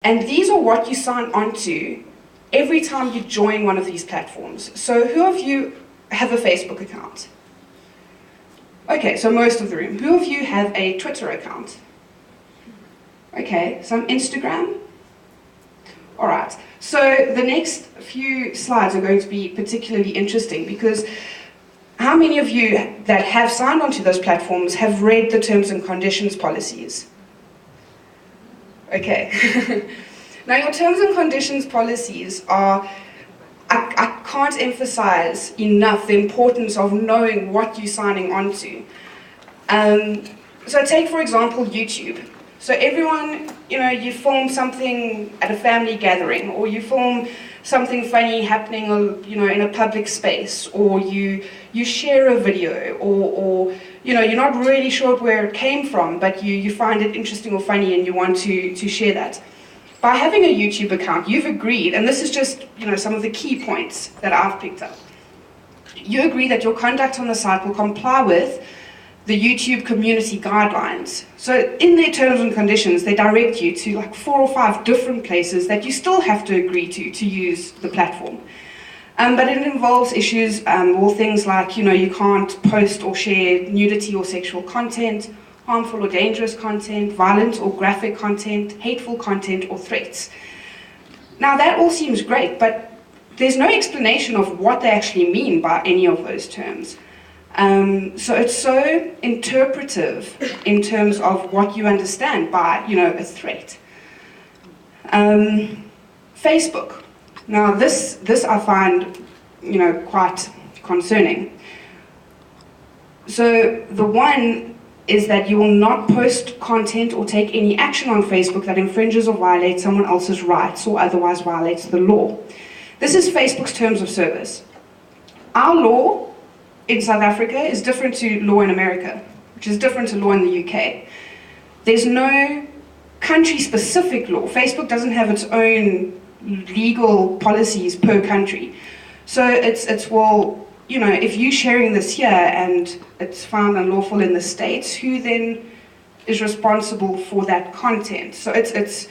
And these are what you sign onto every time you join one of these platforms. So who of you have a Facebook account? Okay, so most of the room. Who of you have a Twitter account? Okay, some Instagram? All right, so the next few slides are going to be particularly interesting because how many of you that have signed onto those platforms have read the terms and conditions policies? Okay. Now your terms and conditions policies are, I can't emphasize enough the importance of knowing what you're signing onto. So take for example YouTube. So everyone, you film something at a family gathering, or you film something funny happening, in a public space, or you share a video, or you're not really sure where it came from, but you find it interesting or funny and you want to share that. By having a YouTube account, you've agreed, and this is just some of the key points that I've picked up. You agree that your conduct on the site will comply with the YouTube community guidelines. So in their terms and conditions, they direct you to like 4 or 5 different places that you still have to agree to use the platform. But it involves issues or things like, you can't post or share nudity or sexual content, harmful or dangerous content, violent or graphic content, hateful content, or threats. Now that all seems great, but there's no explanation of what they actually mean by any of those terms. So it's so interpretive in terms of what you understand by, a threat. Facebook. Now this I find, quite concerning. So the one is that you will not post content or take any action on Facebook that infringes or violates someone else's rights or otherwise violates the law. This is Facebook's terms of service. Our law in South Africa is different to law in America, which is different to law in the UK. There's no country-specific law. Facebook doesn't have its own legal policies per country. So it's if you're sharing this here and it's found unlawful in the States, who then is responsible for that content? So it's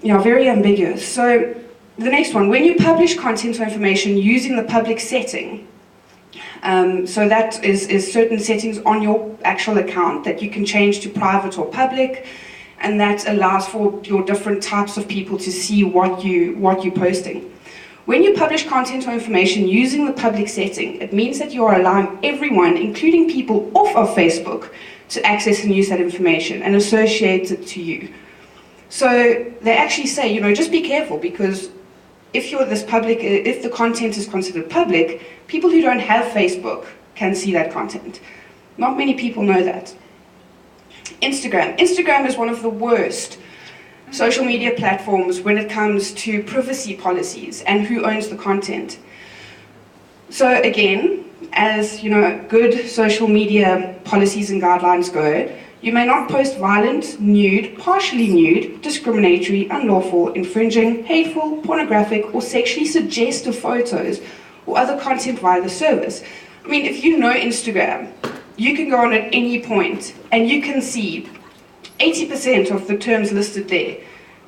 very ambiguous. So the next one, when you publish content or information using the public setting, so that is certain settings on your actual account that you can change to private or public, and that allows for your different types of people to see what you're posting. When you publish content or information using the public setting, it means that you are allowing everyone, including people off of Facebook, to access and use that information and associate it to you. So they actually say, just be careful, because if the content is considered public, people who don't have Facebook can see that content. Not many people know that. Instagram. Instagram is one of the worst social media platforms when it comes to privacy policies and who owns the content. So again, as good social media policies and guidelines go, you may not post violent, nude, partially nude, discriminatory, unlawful, infringing, hateful, pornographic, or sexually suggestive photos or other content via the service. I mean, if you know Instagram, you can go on at any point and you can see 80% of the terms listed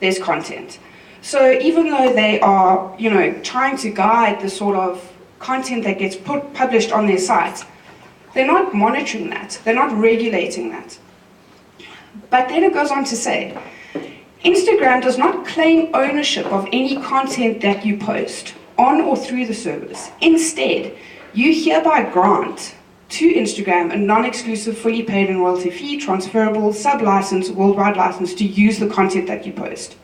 there's content. So even though they are, trying to guide the sort of content that gets published on their site, they're not monitoring that, they're not regulating that. But then it goes on to say, Instagram does not claim ownership of any content that you post on or through the service. Instead, you hereby grant to Instagram a non-exclusive, fully paid and royalty-free, transferable, sub-license, worldwide license to use the content that you post.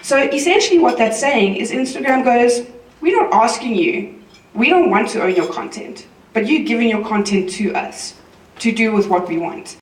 So essentially what that's saying is Instagram goes, we're not asking you, we don't want to own your content, but you're giving your content to us to do with what we want.